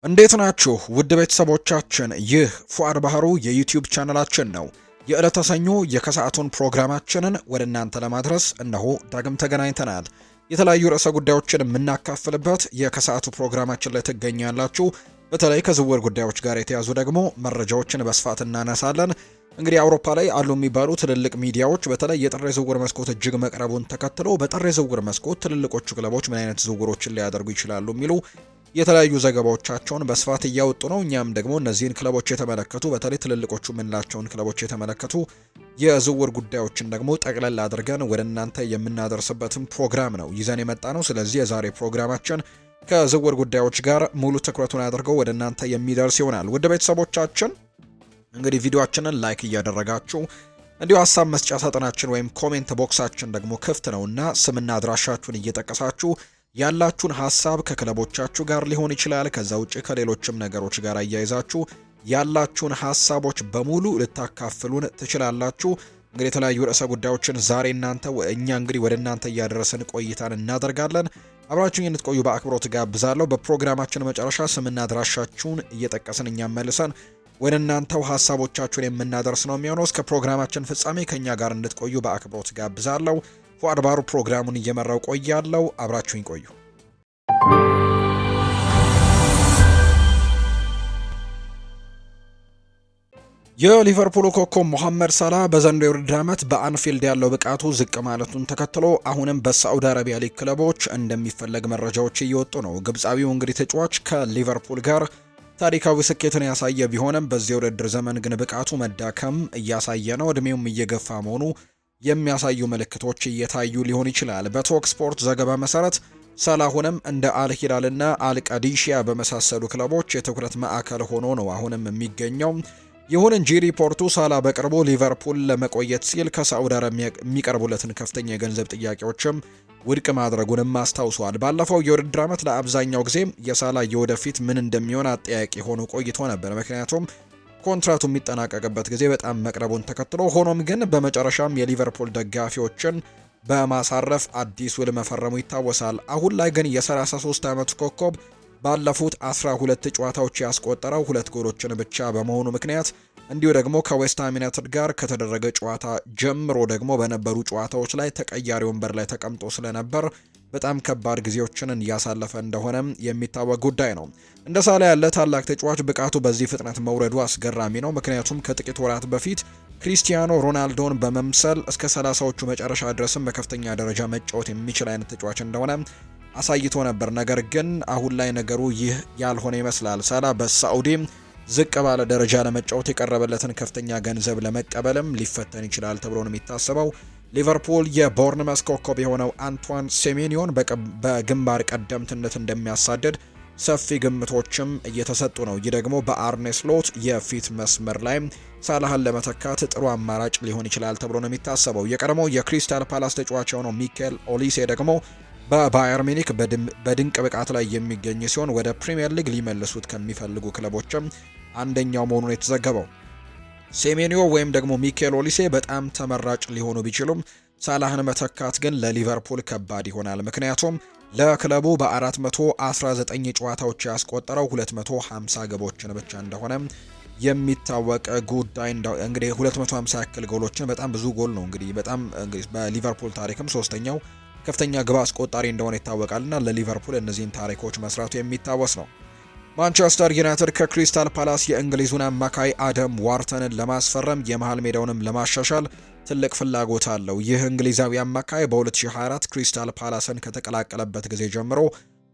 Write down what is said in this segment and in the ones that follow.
እንዴት ናችሁ ውድ ቤተሰቦቻችን? ይህ ፉአድ ባህሩ የዩቲዩብ ቻናላችን ነው። የዕለተ ሰኞ የከሰዓቱን ፕሮግራማችንን ወደ እናንተ ለማድረስ እነሆ ዳግም ተገናኝተናል። የተለያዩ ርዕሰ ጉዳዮችን የምናካፍልበት የከሰዓቱ ፕሮግራማችን ላይ ትገኛላችሁ። በተለይ ከዝውውር ጉዳዮች ጋር የተያዙ ደግሞ መረጃዎችን በስፋት እናነሳለን። እንግዲህ አውሮፓ ላይ አሉ የሚባሉ ትልልቅ ሚዲያዎች በተለይ የጥር የዝውውር መስኮት እጅግ መቅረቡን ተከትሎ በጥር የዝውውር መስኮት ትልልቆቹ ክለቦች ምን አይነት ዝውውሮችን ሊያደርጉ ይችላሉ የሚሉ የተለያዩ ዘገባዎቻቸውን በስፋት እያወጡ ነው። እኛም ደግሞ እነዚህን ክለቦች የተመለከቱ በተለይ ትልልቆቹ የምንላቸውን ክለቦች የተመለከቱ የዝውውር ጉዳዮችን ደግሞ ጠቅለል አድርገን ወደ እናንተ የምናደርስበትን ፕሮግራም ነው ይዘን የመጣ ነው። ስለዚህ የዛሬ ፕሮግራማችን ከዝውውር ጉዳዮች ጋር ሙሉ ትኩረቱን አድርገው ወደ እናንተ የሚደርስ ይሆናል። ውድ ቤተሰቦቻችን እንግዲህ ቪዲዮአችንን ላይክ እያደረጋችሁ እንዲሁ ሀሳብ መስጫ ሳጥናችን ወይም ኮሜንት ቦክሳችን ደግሞ ክፍት ነውና ስምና አድራሻችሁን እየጠቀሳችሁ ያላችሁን ሀሳብ ከክለቦቻችሁ ጋር ሊሆን ይችላል። ከዛ ውጪ ከሌሎችም ነገሮች ጋር አያይዛችሁ ያላችሁን ሀሳቦች በሙሉ ልታካፍሉን ትችላላችሁ። እንግዲህ የተለያዩ ርዕሰ ጉዳዮችን ዛሬ እኛ እንግዲህ ወደ እናንተ እያደረስን ቆይታን እናደርጋለን። አብራችሁን እንድትቆዩ በአክብሮት ጋብዛለሁ። በፕሮግራማችን መጨረሻ ስምና አድራሻችሁን እየጠቀስን እኛም መልሰን ወደ እናንተው ሀሳቦቻችሁን የምናደርስ ነው የሚሆነው። እስከ ፕሮግራማችን ፍጻሜ ከኛ ጋር እንድትቆዩ በአክብሮት ጋብዛለሁ። ፉአድ ባህሩ ፕሮግራሙን እየመራው ቆያለሁ። አብራችሁኝ ቆዩ። የሊቨርፑል ኮከብ ሞሐመድ ሳላህ በዘንድሮው የውድድር ዓመት በአንፊልድ ያለው ብቃቱ ዝቅ ማለቱን ተከትሎ አሁንም በሳዑዲ አረቢያ ሊግ ክለቦች እንደሚፈለግ መረጃዎች እየወጡ ነው። ግብፃዊው እንግዲህ ተጫዋች ከሊቨርፑል ጋር ታሪካዊ ስኬትን ያሳየ ቢሆንም በዚህ የውድድር ዘመን ግን ብቃቱ መዳከም እያሳየ ነው። እድሜውም እየገፋ መሆኑ የሚያሳዩ ምልክቶች እየታዩ ሊሆን ይችላል። በቶክ ስፖርት ዘገባ መሰረት ሳላሁንም እንደ አልሂላልና አልቀዲሺያ በመሳሰሉ ክለቦች የትኩረት ማዕከል ሆኖ ነው አሁንም የሚገኘው። ይሁን እንጂ ሪፖርቱ ሳላ በቅርቡ ሊቨርፑል ለመቆየት ሲል ከሳዑዲ አረቢያ የሚቀርቡለትን ከፍተኛ የገንዘብ ጥያቄዎችም ውድቅ ማድረጉንም አስታውሷል። ባለፈው የውድድር ዓመት ለአብዛኛው ጊዜ የሳላ የወደፊት ምን እንደሚሆን አጠያቂ ሆኖ ቆይቶ ነበር፣ ምክንያቱም ኮንትራቱ የሚጠናቀቅበት ጊዜ በጣም መቅረቡን ተከትሎ። ሆኖም ግን በመጨረሻም የሊቨርፑል ደጋፊዎችን በማሳረፍ አዲስ ውል መፈረሙ ይታወሳል። አሁን ላይ ግን የ33 ዓመቱ ኮከብ ባለፉት 12 ጨዋታዎች ያስቆጠረው 2 ጎሎችን ብቻ በመሆኑ ምክንያት እንዲሁ ደግሞ ከዌስትሃም ዩናይትድ ጋር ከተደረገ ጨዋታ ጀምሮ ደግሞ በነበሩ ጨዋታዎች ላይ ተቀያሪ ወንበር ላይ ተቀምጦ ስለነበር በጣም ከባድ ጊዜዎችን እያሳለፈ እንደሆነ የሚታወቅ ጉዳይ ነው። እንደ ሳላ ያለ ታላቅ ተጫዋች ብቃቱ በዚህ ፍጥነት መውረዱ አስገራሚ ነው። ምክንያቱም ከጥቂት ወራት በፊት ክሪስቲያኖ ሮናልዶን በመምሰል እስከ 30ዎቹ መጨረሻ ድረስም በከፍተኛ ደረጃ መጫወት የሚችል አይነት ተጫዋች እንደሆነ አሳይቶ ነበር። ነገር ግን አሁን ላይ ነገሩ ይህ ያልሆነ ይመስላል። ሳላ በሳዑዲ ዝቅ ባለ ደረጃ ለመጫወት የቀረበለትን ከፍተኛ ገንዘብ ለመቀበልም ሊፈተን ይችላል ተብሎ ነው የሚታሰበው። ሊቨርፑል የቦርንመስ ኮከብ የሆነው አንቷን ሴሜኒዮን በግንባር ቀደምትነት እንደሚያሳድድ ሰፊ ግምቶችም እየተሰጡ ነው። ይህ ደግሞ በአርኔ ስሎት የፊት መስመር ላይ ሳላህን ለመተካት ጥሩ አማራጭ ሊሆን ይችላል ተብሎ ነው የሚታሰበው። የቀድሞው የክሪስታል ፓላስ ተጫዋች የሆነው ሚኬል ኦሊሴ ደግሞ በባየር ሚኒክ በድንቅ ብቃት ላይ የሚገኝ ሲሆን ወደ ፕሪሚየር ሊግ ሊመልሱት ከሚፈልጉ ክለቦችም አንደኛው መሆኑን የተዘገበው። ሴሜኒዮ ወይም ደግሞ ሚኬል ኦሊሴ በጣም ተመራጭ ሊሆኑ ቢችሉም ሳላህን መተካት ግን ለሊቨርፑል ከባድ ይሆናል። ምክንያቱም ለክለቡ በ419 ጨዋታዎች ያስቆጠረው 250 ግቦችን ብቻ እንደሆነ የሚታወቅ ጉዳይ እንግዲህ 250 ያክል ጎሎችን በጣም ብዙ ጎል ነው። እንግዲህ በጣም በሊቨርፑል ታሪክም ሶስተኛው ከፍተኛ ግብ አስቆጣሪ እንደሆነ ይታወቃልና ለሊቨርፑል እነዚህን ታሪኮች መስራቱ የሚታወስ ነው። ማንቸስተር ዩናይትድ ከክሪስታል ፓላስ የእንግሊዙን አማካይ አደም ዋርተንን ለማስፈረም የመሃል ሜዳውንም ለማሻሻል ትልቅ ፍላጎት አለው። ይህ እንግሊዛዊ አማካይ በ2024 ክሪስታል ፓላስን ከተቀላቀለበት ጊዜ ጀምሮ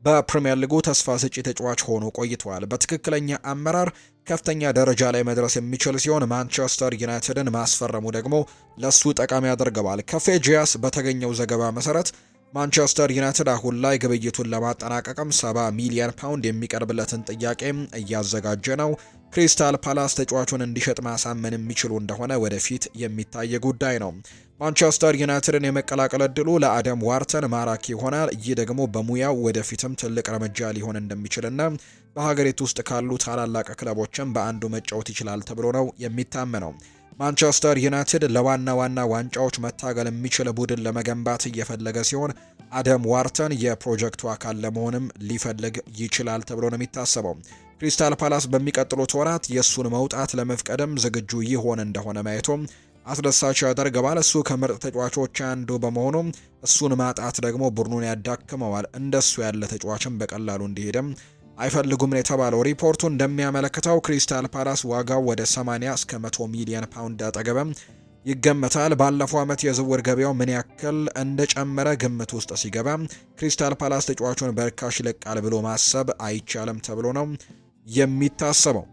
በፕሪሚየር ሊጉ ተስፋ ሰጪ ተጫዋች ሆኖ ቆይቷል። በትክክለኛ አመራር ከፍተኛ ደረጃ ላይ መድረስ የሚችል ሲሆን ማንቸስተር ዩናይትድን ማስፈረሙ ደግሞ ለሱ ጠቃሚ ያደርገዋል። ከፌጂያስ በተገኘው ዘገባ መሰረት ማንቸስተር ዩናይትድ አሁን ላይ ግብይቱን ለማጠናቀቅም 70 ሚሊዮን ፓውንድ የሚቀርብለትን ጥያቄ እያዘጋጀ ነው። ክሪስታል ፓላስ ተጫዋቹን እንዲሸጥ ማሳመን የሚችሉ እንደሆነ ወደፊት የሚታይ ጉዳይ ነው። ማንቸስተር ዩናይትድን የመቀላቀል እድሉ ለአደም ዋርተን ማራኪ ይሆናል። ይህ ደግሞ በሙያው ወደፊትም ትልቅ እርምጃ ሊሆን እንደሚችልና በሀገሪቱ ውስጥ ካሉ ታላላቅ ክለቦችም በአንዱ መጫወት ይችላል ተብሎ ነው የሚታመነው። ማንቸስተር ዩናይትድ ለዋና ዋንጫዎች መታገል የሚችል ቡድን ለመገንባት እየፈለገ ሲሆን አደም ዋርተን የፕሮጀክቱ አካል ለመሆንም ሊፈልግ ይችላል ተብሎ ነው የሚታሰበው። ክሪስታል ፓላስ በሚቀጥሉት ወራት የእሱን መውጣት ለመፍቀድም ዝግጁ ይሆን እንደሆነ ማየቱ አስደሳች ያደርገዋል። እሱ ከምርጥ ተጫዋቾች አንዱ በመሆኑ እሱን ማጣት ደግሞ ቡድኑን ያዳክመዋል። እንደሱ ያለ ተጫዋችም በቀላሉ እንዲሄድም አይፈልጉም የተባለው ሪፖርቱ እንደሚያመለክተው ክሪስታል ፓላስ ዋጋው ወደ 80 እስከ 100 ሚሊዮን ፓውንድ አጠገበም ይገመታል። ባለፈው ዓመት የዝውውር ገበያው ምን ያክል እንደጨመረ ግምት ውስጥ ሲገባ ክሪስታል ፓላስ ተጫዋቹን በርካሽ ይለቃል ብሎ ማሰብ አይቻልም ተብሎ ነው የሚታሰበው።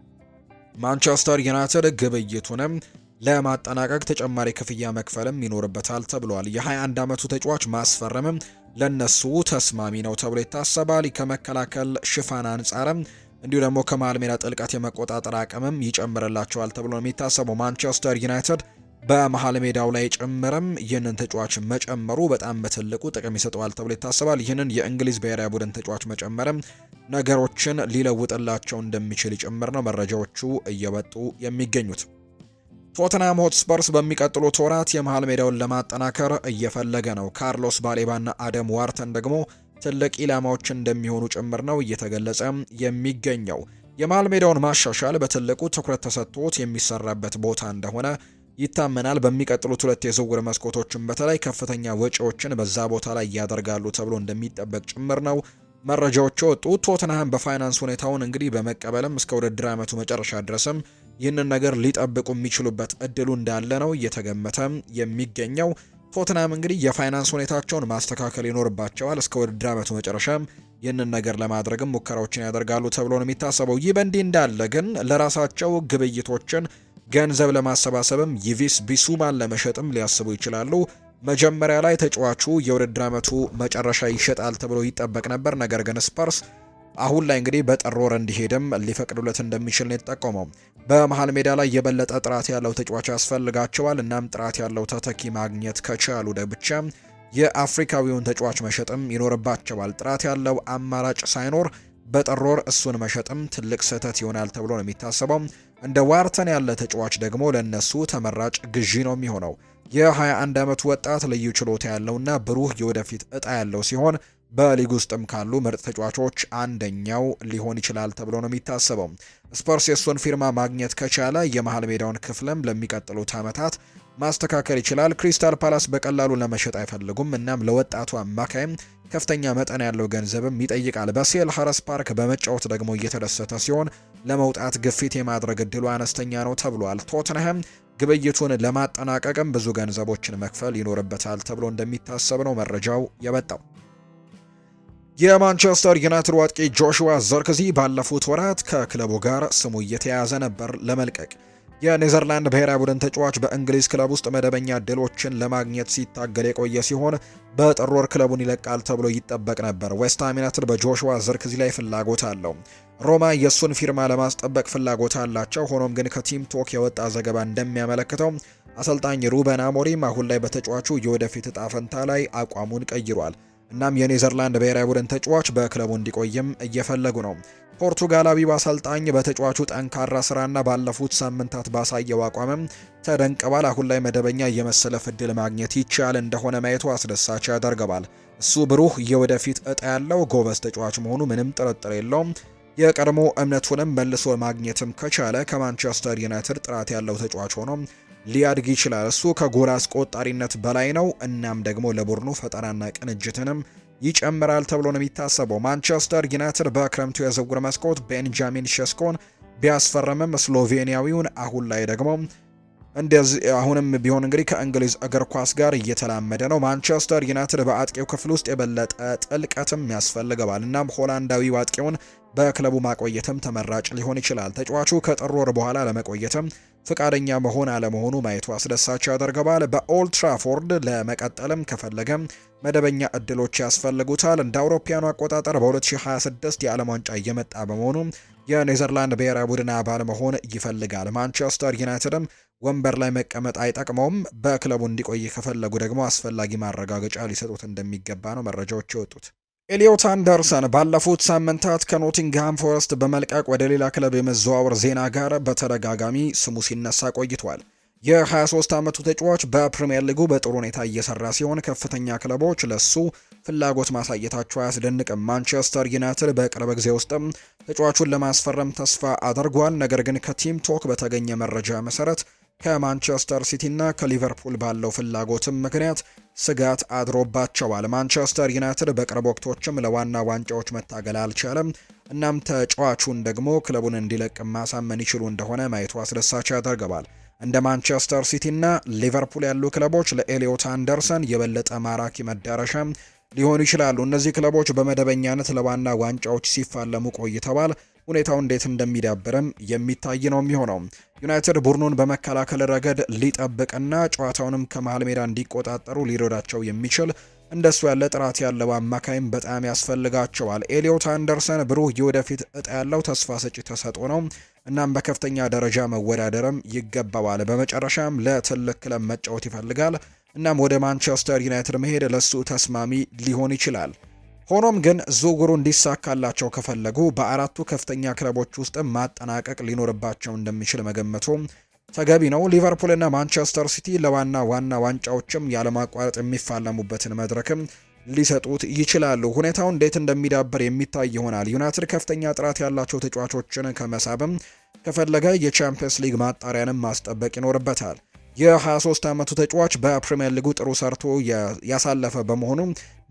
ማንቸስተር ዩናይትድ ግብይቱንም ለማጠናቀቅ ተጨማሪ ክፍያ መክፈልም ይኖርበታል ተብሏል። የ21 ዓመቱ ተጫዋች ማስፈረምም ለነሱ ተስማሚ ነው ተብሎ ይታሰባል። ከመከላከል ሽፋን አንጻርም እንዲሁ ደግሞ ከመሃል ሜዳ ጥልቀት የመቆጣጠር አቅምም ይጨምርላቸዋል ተብሎ ነው የሚታሰበው። ማንቸስተር ዩናይትድ በመሃል ሜዳው ላይ ጭምርም ይህንን ተጫዋች መጨመሩ በጣም በትልቁ ጥቅም ይሰጠዋል ተብሎ ይታሰባል። ይህንን የእንግሊዝ ብሔራዊ ቡድን ተጫዋች መጨመርም ነገሮችን ሊለውጥላቸው እንደሚችል ጭምር ነው መረጃዎቹ እየወጡ የሚገኙት። ቶተንሃም ሆትስፐርስ በሚቀጥሉት ወራት የመሃል ሜዳውን ለማጠናከር እየፈለገ ነው። ካርሎስ ባሌባና አደም ዋርተን ደግሞ ትልቅ ኢላማዎች እንደሚሆኑ ጭምር ነው እየተገለጸ የሚገኘው። የመሃል ሜዳውን ማሻሻል በትልቁ ትኩረት ተሰጥቶት የሚሰራበት ቦታ እንደሆነ ይታመናል። በሚቀጥሉት ሁለት የዝውውር መስኮቶችን በተለይ ከፍተኛ ወጪዎችን በዛ ቦታ ላይ ያደርጋሉ ተብሎ እንደሚጠበቅ ጭምር ነው መረጃዎች ወጡ። ቶተንሃም በፋይናንስ ሁኔታውን እንግዲህ በመቀበልም እስከ ውድድር ዓመቱ መጨረሻ ድረስም ይህንን ነገር ሊጠብቁ የሚችሉበት እድሉ እንዳለ ነው እየተገመተ የሚገኘው። ቶተንሃም እንግዲህ የፋይናንስ ሁኔታቸውን ማስተካከል ይኖርባቸዋል። እስከ ውድድር ዓመቱ መጨረሻም ይህንን ነገር ለማድረግም ሙከራዎችን ያደርጋሉ ተብሎ ነው የሚታሰበው። ይህ በእንዲህ እንዳለ ግን ለራሳቸው ግብይቶችን ገንዘብ ለማሰባሰብም ይቪስ ቢሱማን ለመሸጥም ሊያስቡ ይችላሉ። መጀመሪያ ላይ ተጫዋቹ የውድድር ዓመቱ መጨረሻ ይሸጣል ተብሎ ይጠበቅ ነበር። ነገር ግን ስፐርስ አሁን ላይ እንግዲህ በጥር ወር እንዲሄድም ሊፈቅዱለት እንደሚችል ነው የተጠቆመው። በመሃል ሜዳ ላይ የበለጠ ጥራት ያለው ተጫዋች ያስፈልጋቸዋል። እናም ጥራት ያለው ተተኪ ማግኘት ከቻሉ ብቻ የአፍሪካዊውን ተጫዋች መሸጥም ይኖርባቸዋል። ጥራት ያለው አማራጭ ሳይኖር በጥር ወር እሱን መሸጥም ትልቅ ስህተት ይሆናል ተብሎ ነው የሚታሰበው። እንደ ዋርተን ያለ ተጫዋች ደግሞ ለነሱ ተመራጭ ግዢ ነው የሚሆነው። የ21 ዓመቱ ወጣት ልዩ ችሎታ ያለውና ብሩህ የወደፊት እጣ ያለው ሲሆን በሊግ ውስጥም ካሉ ምርጥ ተጫዋቾች አንደኛው ሊሆን ይችላል ተብሎ ነው የሚታሰበው። ስፐርስ የሱን ፊርማ ማግኘት ከቻለ የመሃል ሜዳውን ክፍልም ለሚቀጥሉት ዓመታት ማስተካከል ይችላል። ክሪስታል ፓላስ በቀላሉ ለመሸጥ አይፈልጉም። እናም ለወጣቱ አማካይም ከፍተኛ መጠን ያለው ገንዘብም ይጠይቃል። በሴልኸርስት ፓርክ በመጫወት ደግሞ እየተደሰተ ሲሆን ለመውጣት ግፊት የማድረግ እድሉ አነስተኛ ነው ተብሏል። ቶተንሃም ግብይቱን ለማጠናቀቅም ብዙ ገንዘቦችን መክፈል ይኖርበታል ተብሎ እንደሚታሰብ ነው መረጃው የወጣው። የማንቸስተር ዩናይትድ አጥቂ ጆሹዋ ዘርክዚ ባለፉት ወራት ከክለቡ ጋር ስሙ እየተያዘ ነበር ለመልቀቅ። የኔዘርላንድ ብሔራዊ ቡድን ተጫዋች በእንግሊዝ ክለብ ውስጥ መደበኛ እድሎችን ለማግኘት ሲታገል የቆየ ሲሆን በጥር ወር ክለቡን ይለቃል ተብሎ ይጠበቅ ነበር። ዌስትሃም ዩናይትድ በጆሹዋ ዘርክዚ ላይ ፍላጎት አለው። ሮማ የሱን ፊርማ ለማስጠበቅ ፍላጎት አላቸው። ሆኖም ግን ከቲም ቶክ የወጣ ዘገባ እንደሚያመለክተው አሰልጣኝ ሩበን አሞሪም አሁን ላይ በተጫዋቹ የወደፊት እጣ ፈንታ ላይ አቋሙን ቀይሯል። እናም የኔዘርላንድ ብሔራዊ ቡድን ተጫዋች በክለቡ እንዲቆይም እየፈለጉ ነው። ፖርቱጋላዊው አሰልጣኝ በተጫዋቹ ጠንካራ ስራና ባለፉት ሳምንታት ባሳየው አቋምም ተደንቀዋል። አሁን ላይ መደበኛ የመሰለፍ ዕድል ማግኘት ይቻል እንደሆነ ማየቱ አስደሳች ያደርገዋል። እሱ ብሩህ የወደፊት እጣ ያለው ጎበዝ ተጫዋች መሆኑ ምንም ጥርጥር የለውም። የቀድሞ እምነቱንም መልሶ ማግኘትም ከቻለ ከማንቸስተር ዩናይትድ ጥራት ያለው ተጫዋች ሆኖ ሊያድግ ይችላል። እሱ ከጎል አስቆጣሪነት በላይ ነው። እናም ደግሞ ለቡድኑ ፈጠራና ቅንጅትንም ይጨምራል ተብሎ ነው የሚታሰበው። ማንቸስተር ዩናይትድ በክረምቱ የዝውውር መስኮት ቤንጃሚን ሼስኮን ቢያስፈርምም ስሎቬኒያዊውን አሁን ላይ ደግሞ እንደዚህ አሁንም ቢሆን እንግዲህ ከእንግሊዝ እግር ኳስ ጋር እየተላመደ ነው። ማንቸስተር ዩናይትድ በአጥቂው ክፍል ውስጥ የበለጠ ጥልቀትም ያስፈልገዋል። እናም ሆላንዳዊው አጥቂውን በክለቡ ማቆየትም ተመራጭ ሊሆን ይችላል። ተጫዋቹ ከጥር ወር በኋላ ለመቆየትም ፍቃደኛ መሆን አለመሆኑ ማየቱ አስደሳች ያደርገዋል። በኦልድ ትራፎርድ ለመቀጠልም ከፈለገም መደበኛ እድሎች ያስፈልጉታል። እንደ አውሮፓውያኑ አቆጣጠር በ2026 የዓለም ዋንጫ እየመጣ በመሆኑ የኔዘርላንድ ብሔራዊ ቡድን አባል መሆን ይፈልጋል። ማንቸስተር ዩናይትድም ወንበር ላይ መቀመጥ አይጠቅመውም። በክለቡ እንዲቆይ ከፈለጉ ደግሞ አስፈላጊ ማረጋገጫ ሊሰጡት እንደሚገባ ነው መረጃዎች የወጡት። ኤሊዮት አንደርሰን ባለፉት ሳምንታት ከኖቲንግሃም ፎረስት በመልቀቅ ወደ ሌላ ክለብ የመዘዋወር ዜና ጋር በተደጋጋሚ ስሙ ሲነሳ ቆይቷል። የ23 ዓመቱ ተጫዋች በፕሪሚየር ሊጉ በጥሩ ሁኔታ እየሰራ ሲሆን ከፍተኛ ክለቦች ለሱ ፍላጎት ማሳየታቸው አያስደንቅም። ማንቸስተር ዩናይትድ በቅርብ ጊዜ ውስጥም ተጫዋቹን ለማስፈረም ተስፋ አድርጓል። ነገር ግን ከቲም ቶክ በተገኘ መረጃ መሰረት ከማንቸስተር ሲቲና ከሊቨርፑል ባለው ፍላጎትም ምክንያት ስጋት አድሮባቸዋል። ማንቸስተር ዩናይትድ በቅርብ ወቅቶችም ለዋና ዋንጫዎች መታገል አልቻለም። እናም ተጫዋቹን ደግሞ ክለቡን እንዲለቅ ማሳመን ይችሉ እንደሆነ ማየቱ አስደሳች ያደርገዋል። እንደ ማንቸስተር ሲቲና ሊቨርፑል ያሉ ክለቦች ለኤሊዮት አንደርሰን የበለጠ ማራኪ መዳረሻ ሊሆኑ ይችላሉ። እነዚህ ክለቦች በመደበኛነት ለዋና ዋንጫዎች ሲፋለሙ ቆይተዋል። ሁኔታው እንዴት እንደሚዳብርም የሚታይ ነው የሚሆነው። ዩናይትድ ቡድኑን በመከላከል ረገድ ሊጠብቅና ጨዋታውንም ከመሃል ሜዳ እንዲቆጣጠሩ ሊረዳቸው የሚችል እንደሱ ያለ ጥራት ያለው አማካይም በጣም ያስፈልጋቸዋል። ኤሊዮት አንደርሰን ብሩህ የወደፊት እጣ ያለው ተስፋ ሰጪ ተሰጥኦ ነው። እናም በከፍተኛ ደረጃ መወዳደርም ይገባዋል። በመጨረሻም ለትልቅ ክለብ መጫወት ይፈልጋል። እናም ወደ ማንቸስተር ዩናይትድ መሄድ ለሱ ተስማሚ ሊሆን ይችላል። ሆኖም ግን ዝውውሩ እንዲሳካላቸው ከፈለጉ በአራቱ ከፍተኛ ክለቦች ውስጥ ማጠናቀቅ ሊኖርባቸው እንደሚችል መገመቱ ተገቢ ነው። ሊቨርፑልና ማንቸስተር ሲቲ ለዋና ዋንጫዎችም ያለማቋረጥ የሚፋለሙበትን መድረክም ሊሰጡት ይችላሉ። ሁኔታው እንዴት እንደሚዳበር የሚታይ ይሆናል። ዩናይትድ ከፍተኛ ጥራት ያላቸው ተጫዋቾችን ከመሳብም ከፈለገ የቻምፒየንስ ሊግ ማጣሪያንም ማስጠበቅ ይኖርበታል። የ23 ዓመቱ ተጫዋች በፕሪሚየር ሊጉ ጥሩ ሰርቶ ያሳለፈ በመሆኑ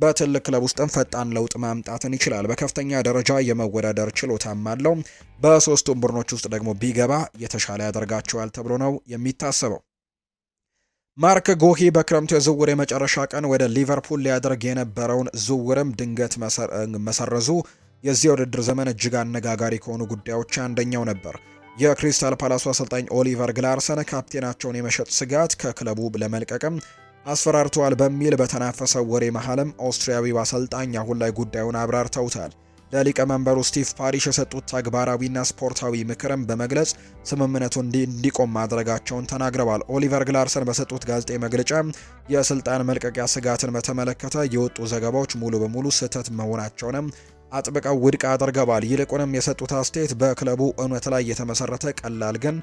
በትልቅ ክለብ ውስጥም ፈጣን ለውጥ ማምጣትን ይችላል። በከፍተኛ ደረጃ የመወዳደር ችሎታም አለው። በሶስቱም ቡድኖች ውስጥ ደግሞ ቢገባ የተሻለ ያደርጋቸዋል ተብሎ ነው የሚታሰበው። ማርክ ጎሂ በክረምቱ የዝውውር የመጨረሻ ቀን ወደ ሊቨርፑል ሊያደርግ የነበረውን ዝውውርም ድንገት መሰረዙ የዚህ ውድድር ዘመን እጅግ አነጋጋሪ ከሆኑ ጉዳዮች አንደኛው ነበር። የክሪስታል ፓላሱ አሰልጣኝ ኦሊቨር ግላርሰን ካፕቴናቸውን የመሸጥ ስጋት ከክለቡ ለመልቀቅም አስፈራርተዋል በሚል በተናፈሰው ወሬ መሃልም ኦስትሪያዊው አሰልጣኝ አሁን ላይ ጉዳዩን አብራርተውታል። ለሊቀመንበሩ ስቲቭ ፓሪሽ የሰጡት ተግባራዊና ስፖርታዊ ምክርም በመግለጽ ስምምነቱ እንዲቆም ማድረጋቸውን ተናግረዋል። ኦሊቨር ግላርሰን በሰጡት ጋዜጣዊ መግለጫ የስልጣን መልቀቂያ ስጋትን በተመለከተ የወጡ ዘገባዎች ሙሉ በሙሉ ስህተት መሆናቸውንም አጥብቀው ውድቅ አድርገዋል። ይልቁንም የሰጡት አስተያየት በክለቡ እውነት ላይ የተመሰረተ ቀላል ግን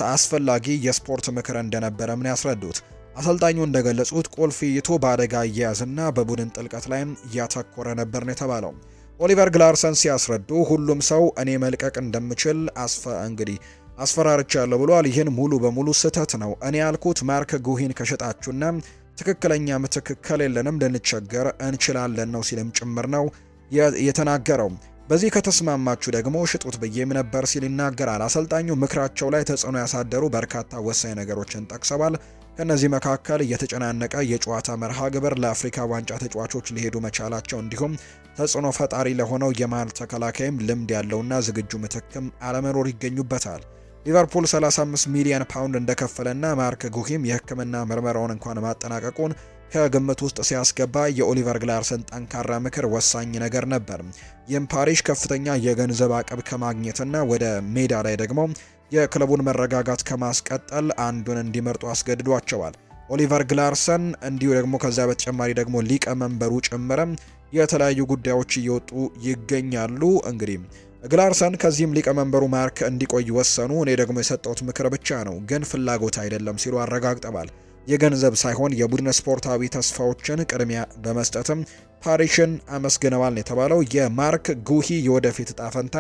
አስፈላጊ የስፖርት ምክር እንደነበረም ነው ያስረዱት። አሰልጣኙ እንደገለጹት ቁልፍይቱ በአደጋ አያያዝና በቡድን ጥልቀት ላይም እያተኮረ ነበር ነው የተባለው። ኦሊቨር ግላርሰን ሲያስረዱ ሁሉም ሰው እኔ መልቀቅ እንደምችል አስፈራርቻለሁ ብሏል። ይህን ሙሉ በሙሉ ስህተት ነው። እኔ ያልኩት ማርክ ጉሂን ከሸጣችሁና ትክክለኛ ምትክ ከሌለንም ልንቸገር እንችላለን ነው ሲልም ጭምር ነው የተናገረው። በዚህ ከተስማማችሁ ደግሞ ሽጡት ብዬም ነበር ሲል ይናገራል። አሰልጣኙ ምክራቸው ላይ ተጽዕኖ ያሳደሩ በርካታ ወሳኝ ነገሮችን ጠቅሰዋል። ከነዚህ መካከል የተጨናነቀ የጨዋታ መርሃ ግብር፣ ለአፍሪካ ዋንጫ ተጫዋቾች ሊሄዱ መቻላቸው፣ እንዲሁም ተጽዕኖ ፈጣሪ ለሆነው የመሃል ተከላካይም ልምድ ያለውና ዝግጁ ምትክም አለመኖር ይገኙበታል። ሊቨርፑል 35 ሚሊዮን ፓውንድ እንደከፈለና ማርክ ጉሂም የሕክምና ምርመራውን እንኳን ማጠናቀቁን ከግምት ውስጥ ሲያስገባ የኦሊቨር ግላርሰን ጠንካራ ምክር ወሳኝ ነገር ነበር። ይህም ፓሪሽ ከፍተኛ የገንዘብ አቅም ከማግኘትና ወደ ሜዳ ላይ ደግሞ የክለቡን መረጋጋት ከማስቀጠል አንዱን እንዲመርጡ አስገድዷቸዋል። ኦሊቨር ግላርሰን እንዲሁ ደግሞ ከዚያ በተጨማሪ ደግሞ ሊቀመንበሩ ጭምርም የተለያዩ ጉዳዮች እየወጡ ይገኛሉ። እንግዲህ ግላርሰን ከዚህም ሊቀመንበሩ ማርክ እንዲቆይ ወሰኑ። እኔ ደግሞ የሰጠሁት ምክር ብቻ ነው፣ ግን ፍላጎት አይደለም ሲሉ አረጋግጠዋል። የገንዘብ ሳይሆን የቡድን ስፖርታዊ ተስፋዎችን ቅድሚያ በመስጠትም ፓሪሽን አመስግነዋል የተባለው የማርክ ጉሂ የወደፊት እጣ ፈንታ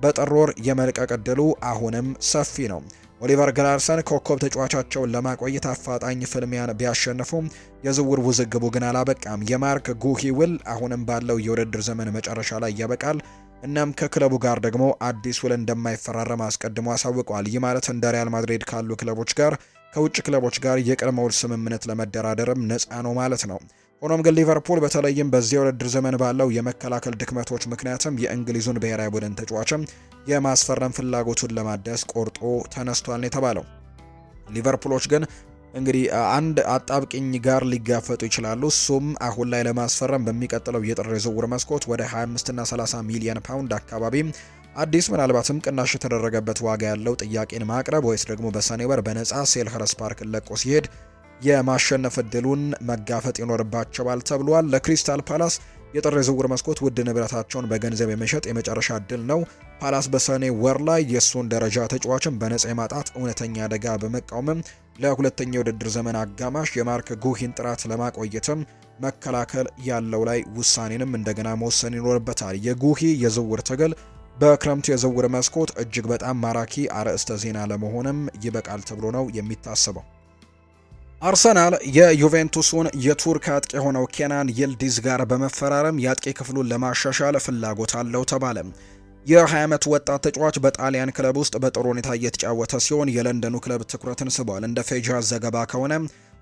በጥር ወር የመልቀቅ ዕድሉ አሁንም ሰፊ ነው። ኦሊቨር ግላርሰን ኮከብ ተጫዋቻቸውን ለማቆየት አፋጣኝ ፍልሚያን ቢያሸንፉም የዝውውር ውዝግቡ ግን አላበቃም። የማርክ ጉሂ ውል አሁንም ባለው የውድድር ዘመን መጨረሻ ላይ ያበቃል። እናም ከክለቡ ጋር ደግሞ አዲስ ውል እንደማይፈራረም አስቀድሞ አሳውቀዋል። ይህ ማለት እንደ ሪያል ማድሪድ ካሉ ክለቦች ጋር ከውጭ ክለቦች ጋር የቅድመ ውል ስምምነት ለመደራደርም ነፃ ነው ማለት ነው። ሆኖም ግን ሊቨርፑል በተለይም በዚህ የውድድር ዘመን ባለው የመከላከል ድክመቶች ምክንያትም የእንግሊዙን ብሔራዊ ቡድን ተጫዋችም የማስፈረም ፍላጎቱን ለማደስ ቆርጦ ተነስቷል ነው የተባለው። ሊቨርፑሎች ግን እንግዲህ አንድ አጣብቂኝ ጋር ሊጋፈጡ ይችላሉ። እሱም አሁን ላይ ለማስፈረም በሚቀጥለው የጥር የዝውውር መስኮት ወደ 25 እና 30 ሚሊዮን ፓውንድ አካባቢ አዲስ ምናልባትም ቅናሽ የተደረገበት ዋጋ ያለው ጥያቄን ማቅረብ ወይስ ደግሞ በሰኔ ወር በነፃ ሴልኸርስት ፓርክ ለቆ ሲሄድ የማሸነፍ እድሉን መጋፈጥ ይኖርባቸዋል ተብሏል። ለክሪስታል ፓላስ የጥር የዝውውር መስኮት ውድ ንብረታቸውን በገንዘብ የመሸጥ የመጨረሻ እድል ነው። ፓላስ በሰኔ ወር ላይ የእሱን ደረጃ ተጫዋችን በነጻ የማጣት እውነተኛ አደጋ በመቃወምም ለሁለተኛ የውድድር ዘመን አጋማሽ የማርክ ጉሂን ጥራት ለማቆየትም መከላከል ያለው ላይ ውሳኔንም እንደገና መወሰን ይኖርበታል። የጉሂ የዝውውር ትግል በክረምቱ የዝውውር መስኮት እጅግ በጣም ማራኪ አርዕስተ ዜና ለመሆንም ይበቃል ተብሎ ነው የሚታሰበው። አርሰናል የዩቬንቱሱን የቱርክ አጥቂ የሆነው ኬናን ይልዲዝ ጋር በመፈራረም የአጥቂ ክፍሉን ለማሻሻል ፍላጎት አለው ተባለ። የ20 ዓመት ወጣት ተጫዋች በጣሊያን ክለብ ውስጥ በጥሩ ሁኔታ እየተጫወተ ሲሆን የለንደኑ ክለብ ትኩረትን ስቧል። እንደ ፌጃዝ ዘገባ ከሆነ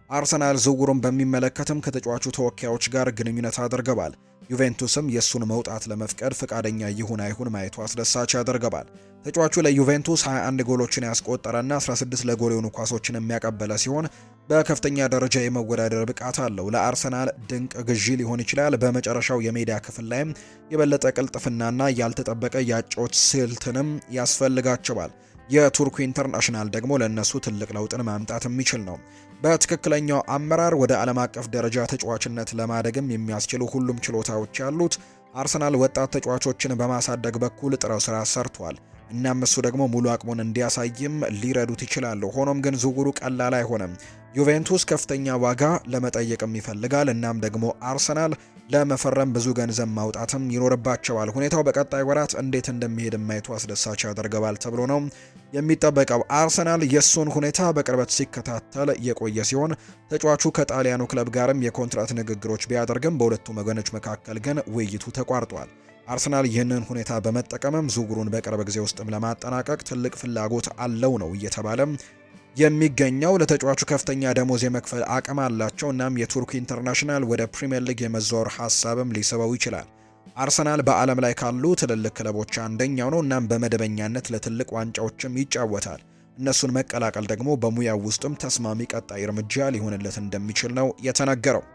አርሰናል ዝውውሩን በሚመለከትም ከተጫዋቹ ተወካዮች ጋር ግንኙነት አድርገዋል። ዩቬንቱስም የእሱን መውጣት ለመፍቀድ ፈቃደኛ ይሁን አይሁን ማየቱ አስደሳች ያደርገዋል። ተጫዋቹ ለዩቬንቱስ 21 ጎሎችን ያስቆጠረና 16 ለጎል የሆኑ ኳሶችን የሚያቀበለ ሲሆን በከፍተኛ ደረጃ የመወዳደር ብቃት አለው። ለአርሰናል ድንቅ ግዢ ሊሆን ይችላል። በመጨረሻው የሜዳ ክፍል ላይም የበለጠ ቅልጥፍናና ያልተጠበቀ ያጮች ስልትንም ያስፈልጋቸዋል። የቱርኩ ኢንተርናሽናል ደግሞ ለእነሱ ትልቅ ለውጥን ማምጣት የሚችል ነው። በትክክለኛው አመራር ወደ ዓለም አቀፍ ደረጃ ተጫዋችነት ለማደግም የሚያስችሉ ሁሉም ችሎታዎች ያሉት አርሰናል ወጣት ተጫዋቾችን በማሳደግ በኩል ጥሩ ስራ ሰርቷል። እናም እሱ ደግሞ ሙሉ አቅሙን እንዲያሳይም ሊረዱት ይችላሉ። ሆኖም ግን ዝውውሩ ቀላል አይሆንም። ዩቬንቱስ ከፍተኛ ዋጋ ለመጠየቅም ይፈልጋል። እናም ደግሞ አርሰናል ለመፈረም ብዙ ገንዘብ ማውጣትም ይኖርባቸዋል። ሁኔታው በቀጣይ ወራት እንዴት እንደሚሄድ ማየቱ አስደሳች ያደርገዋል ተብሎ ነው የሚጠበቀው። አርሰናል የሱን ሁኔታ በቅርበት ሲከታተል የቆየ ሲሆን ተጫዋቹ ከጣሊያኑ ክለብ ጋርም የኮንትራት ንግግሮች ቢያደርግም በሁለቱም ወገኖች መካከል ግን ውይይቱ ተቋርጧል። አርሰናል ይህንን ሁኔታ በመጠቀምም ዝውውሩን በቅርብ ጊዜ ውስጥም ለማጠናቀቅ ትልቅ ፍላጎት አለው ነው እየተባለም የሚገኘው። ለተጫዋቹ ከፍተኛ ደሞዝ የመክፈል አቅም አላቸው። እናም የቱርክ ኢንተርናሽናል ወደ ፕሪሚየር ሊግ የመዛወር ሀሳብም ሊስበው ይችላል። አርሰናል በዓለም ላይ ካሉ ትልልቅ ክለቦች አንደኛው ነው። እናም በመደበኛነት ለትልቅ ዋንጫዎችም ይጫወታል። እነሱን መቀላቀል ደግሞ በሙያው ውስጥም ተስማሚ ቀጣይ እርምጃ ሊሆንለት እንደሚችል ነው የተነገረው።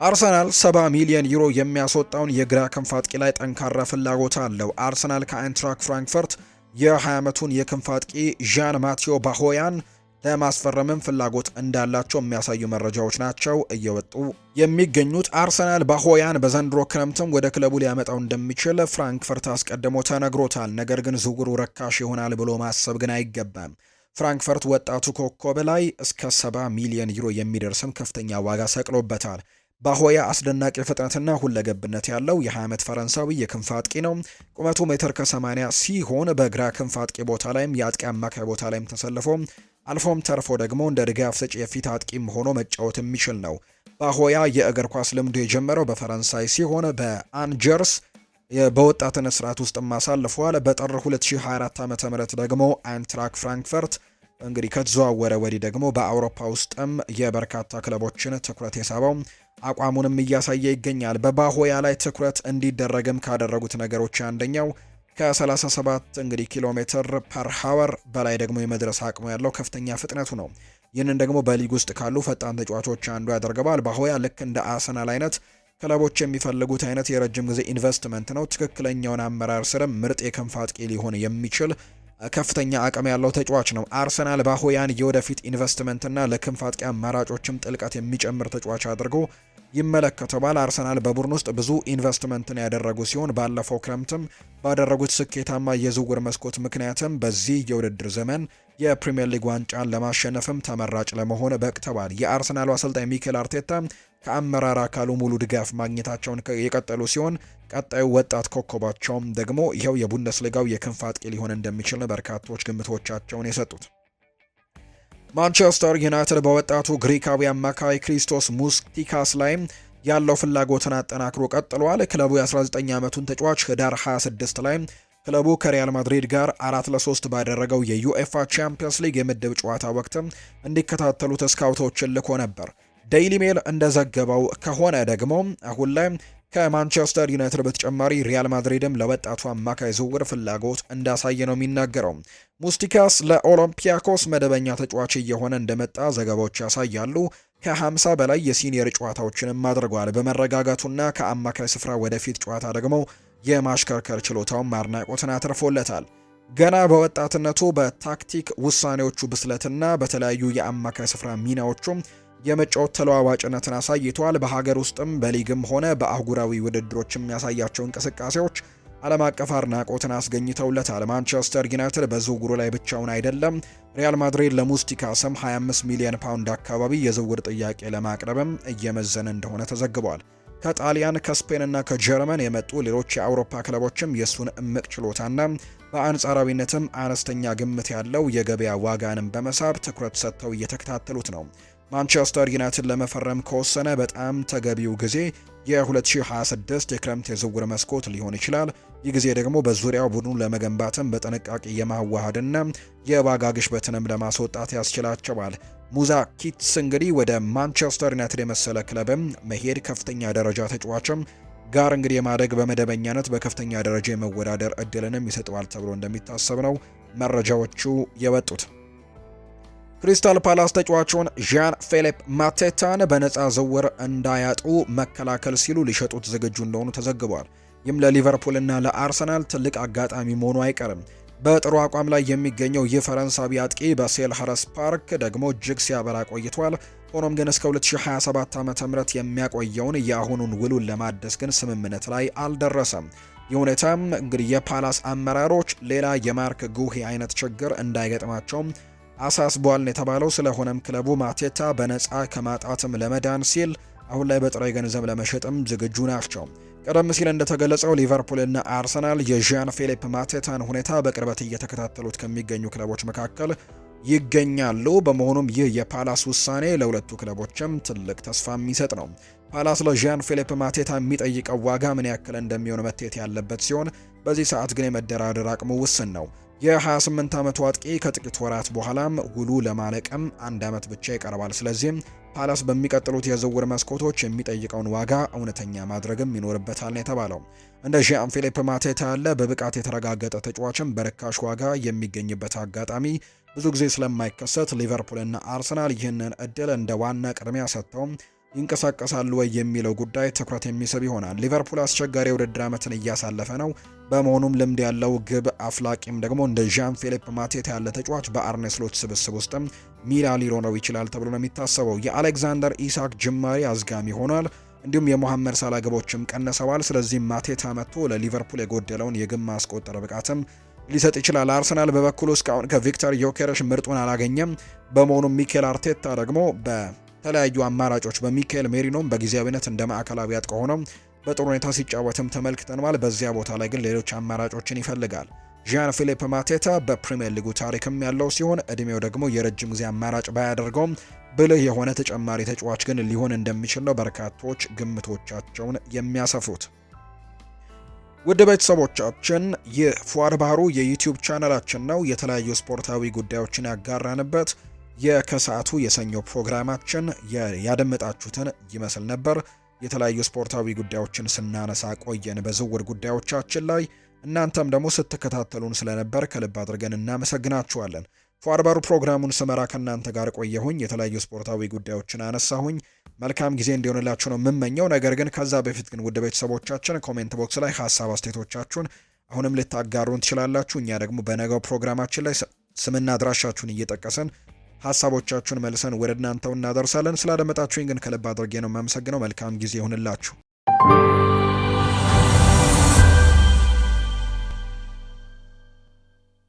አርሰናል 70 ሚሊዮን ዩሮ የሚያስወጣውን የግራ ክንፍ አጥቂ ላይ ጠንካራ ፍላጎት አለው። አርሰናል ከአይንትራክ ፍራንክፈርት የ20 ዓመቱን የክንፍ አጥቂ ዣን ማቴዎ ባሆያን ለማስፈረምም ፍላጎት እንዳላቸው የሚያሳዩ መረጃዎች ናቸው እየወጡ የሚገኙት። አርሰናል ባሆያን በዘንድሮ ክረምትም ወደ ክለቡ ሊያመጣው እንደሚችል ፍራንክፈርት አስቀድሞ ተነግሮታል። ነገር ግን ዝውውሩ ረካሽ ይሆናል ብሎ ማሰብ ግን አይገባም። ፍራንክፈርት ወጣቱ ኮከብ ላይ እስከ 70 ሚሊዮን ዩሮ የሚደርስም ከፍተኛ ዋጋ ሰቅሎበታል። ባሆያ አስደናቂ ፍጥነትና ሁለገብነት ያለው የ20 ዓመት ፈረንሳዊ የክንፍ አጥቂ ነው። ቁመቱ 1.80 ሲሆን በግራ ክንፍ አጥቂ ቦታ ላይም የአጥቂ አማካይ ቦታ ላይም ተሰልፎ አልፎም ተርፎ ደግሞ እንደ ድጋፍ ሰጪ የፊት አጥቂም ሆኖ መጫወት የሚችል ነው። ባሆያ የእግር ኳስ ልምዱ የጀመረው በፈረንሳይ ሲሆን በአንጀርስ በወጣትነት ስርዓት ውስጥ አሳልፏል። በጥር 2024 ዓ.ም ደግሞ አይንትራክ ፍራንክፈርት እንግዲህ ከተዘዋወረ ወዲህ ደግሞ በአውሮፓ ውስጥም የበርካታ ክለቦችን ትኩረት የሳበው አቋሙንም እያሳየ ይገኛል። በባሆያ ላይ ትኩረት እንዲደረግም ካደረጉት ነገሮች አንደኛው ከ37 እንግዲህ ኪሎ ሜትር ፐር ሃወር በላይ ደግሞ የመድረስ አቅሙ ያለው ከፍተኛ ፍጥነቱ ነው። ይህንን ደግሞ በሊግ ውስጥ ካሉ ፈጣን ተጫዋቾች አንዱ ያደርገዋል። ባሆያ ልክ እንደ አርሰናል አይነት ክለቦች የሚፈልጉት አይነት የረጅም ጊዜ ኢንቨስትመንት ነው። ትክክለኛውን አመራር ስርም ምርጥ የክንፍ አጥቂ ሊሆን የሚችል ከፍተኛ አቅም ያለው ተጫዋች ነው። አርሰናል ባሆያን የወደፊት ኢንቨስትመንትና ለክንፍ አጥቂ አማራጮችም ጥልቀት የሚጨምር ተጫዋች አድርጎ ይመለከተዋል። አርሰናል በቡድን ውስጥ ብዙ ኢንቨስትመንትን ያደረጉ ሲሆን ባለፈው ክረምትም ባደረጉት ስኬታማ የዝውውር መስኮት ምክንያትም በዚህ የውድድር ዘመን የፕሪሚየር ሊግ ዋንጫን ለማሸነፍም ተመራጭ ለመሆን በቅተዋል። የአርሰናሉ አሰልጣኝ ሚኬል አርቴታ ከአመራር አካሉ ሙሉ ድጋፍ ማግኘታቸውን የቀጠሉ ሲሆን ቀጣዩ ወጣት ኮከባቸውም ደግሞ ይኸው የቡንደስሊጋው የክንፍ አጥቂ ሊሆን እንደሚችል በርካቶች ግምቶቻቸውን የሰጡት። ማንቸስተር ዩናይትድ በወጣቱ ግሪካዊ አማካይ ክሪስቶስ ሙስቲካስ ላይ ያለው ፍላጎትን አጠናክሮ ቀጥሏል። ክለቡ የ19 ዓመቱን ተጫዋች ህዳር 26 ላይ ክለቡ ከሪያል ማድሪድ ጋር 4-3 ባደረገው የዩኤፋ ቻምፒየንስ ሊግ የምድብ ጨዋታ ወቅትም እንዲከታተሉ ስካውቶችን ልኮ ነበር። ዴይሊ ሜል እንደዘገበው ከሆነ ደግሞ አሁን ላይ ከማንቸስተር ዩናይትድ በተጨማሪ ሪያል ማድሪድም ለወጣቱ አማካይ ዝውውር ፍላጎት እንዳሳየ ነው የሚናገረው። ሙስቲካስ ለኦሎምፒያኮስ መደበኛ ተጫዋች እየሆነ እንደመጣ ዘገባዎች ያሳያሉ። ከ50 በላይ የሲኒየር ጨዋታዎችንም አድርጓል። በመረጋጋቱና ከአማካይ ስፍራ ወደፊት ጨዋታ ደግሞ የማሽከርከር ችሎታውን አድናቆትን አትርፎለታል። ገና በወጣትነቱ በታክቲክ ውሳኔዎቹ ብስለትና በተለያዩ የአማካይ ስፍራ ሚናዎቹም የመጫወት ተለዋዋጭነትን አሳይቷል። በሀገር ውስጥም በሊግም ሆነ በአህጉራዊ ውድድሮች የሚያሳያቸው እንቅስቃሴዎች ዓለም አቀፍ አድናቆትን አስገኝተውለታል። ማንቸስተር ዩናይትድ በዝውውሩ ላይ ብቻውን አይደለም። ሪያል ማድሪድ ለሙስቲካ ስም 25 ሚሊዮን ፓውንድ አካባቢ የዝውውር ጥያቄ ለማቅረብም እየመዘነ እንደሆነ ተዘግቧል። ከጣሊያን ከስፔንና ከጀርመን የመጡ ሌሎች የአውሮፓ ክለቦችም የእሱን እምቅ ችሎታና በአንጻራዊነትም አነስተኛ ግምት ያለው የገበያ ዋጋንም በመሳብ ትኩረት ሰጥተው እየተከታተሉት ነው። ማንቸስተር ዩናይትድ ለመፈረም ከወሰነ በጣም ተገቢው ጊዜ የ2026 የክረምት የዝውውር መስኮት ሊሆን ይችላል። ይህ ጊዜ ደግሞ በዙሪያው ቡድኑን ለመገንባትም በጥንቃቄ የማዋሃድና የዋጋ ግሽበትንም ለማስወጣት ያስችላቸዋል። ሙዛ ኪትስ እንግዲህ ወደ ማንቸስተር ዩናይትድ የመሰለ ክለብም መሄድ ከፍተኛ ደረጃ ተጫዋችም ጋር እንግዲህ የማደግ በመደበኛነት በከፍተኛ ደረጃ የመወዳደር እድልንም ይሰጠዋል ተብሎ እንደሚታሰብ ነው መረጃዎቹ የወጡት። ክሪስታል ፓላስ ተጫዋቹን ዣን ፊሊፕ ማቴታን በነፃ ዝውውር እንዳያጡ መከላከል ሲሉ ሊሸጡት ዝግጁ እንደሆኑ ተዘግቧል። ይህም ለሊቨርፑልና ለአርሰናል ትልቅ አጋጣሚ መሆኑ አይቀርም። በጥሩ አቋም ላይ የሚገኘው ይህ ፈረንሳዊ አጥቂ በሴልኸርስት ፓርክ ደግሞ እጅግ ሲያበራ ቆይቷል። ሆኖም ግን እስከ 2027 ዓ.ም የሚያቆየውን የአሁኑን ውሉን ለማደስ ግን ስምምነት ላይ አልደረሰም። ይህ ሁኔታም እንግዲህ የፓላስ አመራሮች ሌላ የማርክ ጉሂ አይነት ችግር እንዳይገጥማቸው አሳስቧል ነው የተባለው። ስለሆነም ክለቡ ማቴታ በነፃ ከማጣትም ለመዳን ሲል አሁን ላይ በጥሬ ገንዘብ ለመሸጥም ዝግጁ ናቸው። ቀደም ሲል እንደተገለጸው ሊቨርፑልና አርሰናል የዣን ፊሊፕ ማቴታን ሁኔታ በቅርበት እየተከታተሉት ከሚገኙ ክለቦች መካከል ይገኛሉ። በመሆኑም ይህ የፓላስ ውሳኔ ለሁለቱ ክለቦችም ትልቅ ተስፋ የሚሰጥ ነው። ፓላስ ለዣን ፊሊፕ ማቴታ የሚጠይቀው ዋጋ ምን ያክል እንደሚሆን መታየት ያለበት ሲሆን በዚህ ሰዓት ግን የመደራደር አቅሙ ውስን ነው። የ28 ዓመቱ አጥቂ ከጥቂት ወራት በኋላም ውሉ ለማለቅም 1 ዓመት ብቻ ይቀርባል። ስለዚህም ፓላስ በሚቀጥሉት የዝውውር መስኮቶች የሚጠይቀውን ዋጋ እውነተኛ ማድረግም ይኖርበታል ነው የተባለው። እንደ ዣን ፊሊፕ ማቴታ ያለ በብቃት የተረጋገጠ ተጫዋችም በርካሽ ዋጋ የሚገኝበት አጋጣሚ ብዙ ጊዜ ስለማይከሰት ሊቨርፑልና አርሰናል ይህንን እድል እንደ ዋና ቅድሚያ ሰጥተው ይንቀሳቀሳሉ ወይ የሚለው ጉዳይ ትኩረት የሚስብ ይሆናል። ሊቨርፑል አስቸጋሪ የውድድር ዓመትን እያሳለፈ ነው። በመሆኑም ልምድ ያለው ግብ አፍላቂም ደግሞ እንደ ዣን ፊሊፕ ማቴታ ያለ ተጫዋች በአርኔ ስሎት ስብስብ ውስጥም ሚና ሊኖረው ይችላል ተብሎ ነው የሚታሰበው። የአሌክዛንደር ኢሳክ ጅማሬ አዝጋሚ ሆኗል። እንዲሁም የሞሐመድ ሳላ ግቦችም ቀንሰዋል። ስለዚህ ማቴታ መጥቶ ለሊቨርፑል የጎደለውን የግብ ማስቆጠር ብቃትም ሊሰጥ ይችላል። አርሰናል በበኩሉ እስካሁን ከቪክተር ዮኬረሽ ምርጡን አላገኘም። በመሆኑም ሚኬል አርቴታ ደግሞ በተለያዩ አማራጮች በሚካኤል ሜሪኖም በጊዜያዊነት እንደ ማዕከላዊ አጥቂ ሆኖ በጥሩ ሁኔታ ሲጫወትም ተመልክተናል። በዚያ ቦታ ላይ ግን ሌሎች አማራጮችን ይፈልጋል። ዣን ፊሊፕ ማቴታ በፕሪሚየር ሊጉ ታሪክም ያለው ሲሆን እድሜው ደግሞ የረጅም ጊዜ አማራጭ ባያደርገውም ብልህ የሆነ ተጨማሪ ተጫዋች ግን ሊሆን እንደሚችል ነው በርካቶች ግምቶቻቸውን የሚያሰፍሩት። ውድ ቤተሰቦቻችን ይህ ፉአድ ባህሩ የዩቲዩብ ቻናላችን ነው። የተለያዩ ስፖርታዊ ጉዳዮችን ያጋራንበት የከሰዓቱ የሰኞ ፕሮግራማችን ያደመጣችሁትን ይመስል ነበር። የተለያዩ ስፖርታዊ ጉዳዮችን ስናነሳ ቆየን በዝውውር ጉዳዮቻችን ላይ። እናንተም ደግሞ ስትከታተሉን ስለነበር ከልብ አድርገን እናመሰግናችኋለን። ፉአድ ባህሩ ፕሮግራሙን ስመራ ከእናንተ ጋር ቆየሁኝ። የተለያዩ ስፖርታዊ ጉዳዮችን አነሳሁኝ። መልካም ጊዜ እንዲሆንላችሁ ነው የምመኘው። ነገር ግን ከዛ በፊት ግን ውድ ቤተሰቦቻችን ኮሜንት ቦክስ ላይ ሀሳብ አስተያየቶቻችሁን አሁንም ልታጋሩን ትችላላችሁ። እኛ ደግሞ በነገው ፕሮግራማችን ላይ ስምና አድራሻችሁን እየጠቀስን ሀሳቦቻችሁን መልሰን ወደ እናንተው እናደርሳለን። ስላደመጣችሁኝ ግን ከልብ አድርጌ ነው የማመሰግነው። መልካም ጊዜ ይሁንላችሁ።